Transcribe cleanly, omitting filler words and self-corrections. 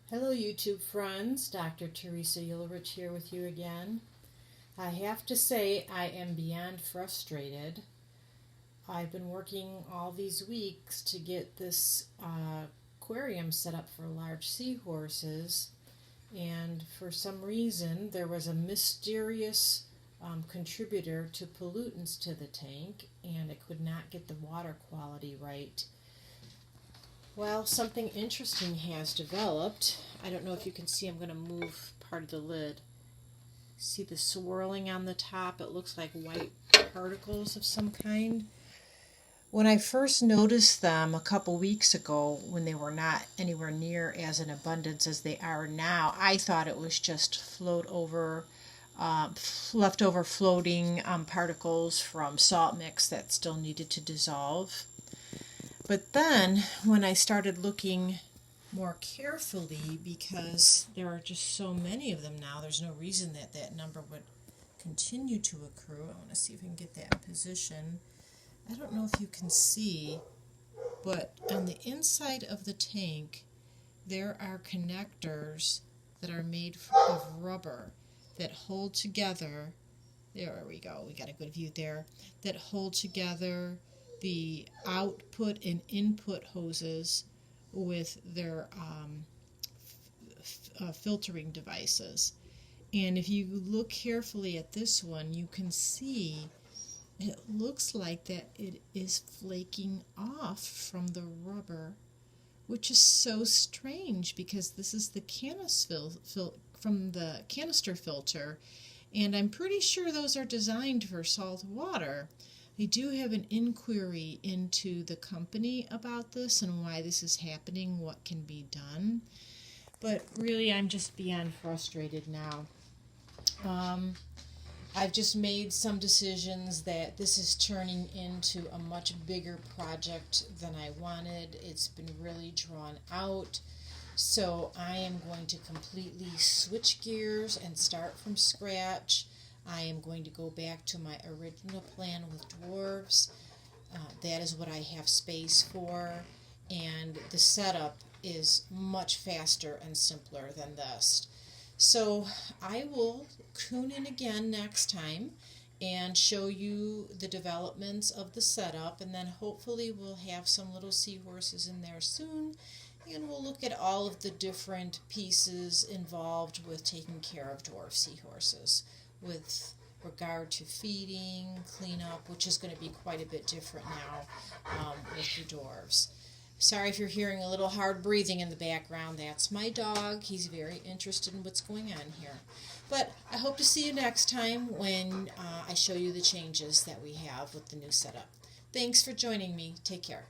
Hello YouTube friends, Dr. Teresa Ulrich here with you again. I have to say I am beyond frustrated. I've been working all these weeks to get this aquarium set up for large seahorses, and for some reason there was a mysterious contributor to pollutants to the tank, and it could not get the water quality right. Well, something interesting has developed. I don't know if you can see, I'm going to move part of the lid. See the swirling on the top? It looks like white particles of some kind. When I first noticed them a couple weeks ago, when they were not anywhere near as in abundance as they are now, I thought it was just leftover floating particles from salt mix that still needed to dissolve. But then, when I started looking more carefully, because there are just so many of them now, there's no reason that that number would continue to accrue. I want to see if I can get that in position. I don't know if you can see, but on the inside of the tank, there are connectors that are made of rubber that hold together. There we go, we got a good view there. That hold together the output and input hoses with their filtering devices. And if you look carefully at this one, you can see it looks like that it is flaking off from the rubber, which is so strange because this is the from the canister filter, and I'm pretty sure those are designed for salt water. I do have an inquiry into the company about this and why this is happening, what can be done. But really, I'm just beyond frustrated now. I've just made some decisions that this is turning into a much bigger project than I wanted. It's been really drawn out. So I am going to completely switch gears and start from scratch. I am going to go back to my original plan with Dwarves. That is what I have space for, and the setup is much faster and simpler than this. So I will tune in again next time and show you the developments of the setup, and then hopefully we'll have some little seahorses in there soon, and we'll look at all of the different pieces involved with taking care of dwarf seahorses, with regard to feeding, cleanup, which is going to be quite a bit different now with the dwarves. Sorry if you're hearing a little hard breathing in the background. That's my dog. He's very interested in what's going on here. But I hope to see you next time when I show you the changes that we have with the new setup. Thanks for joining me. Take care.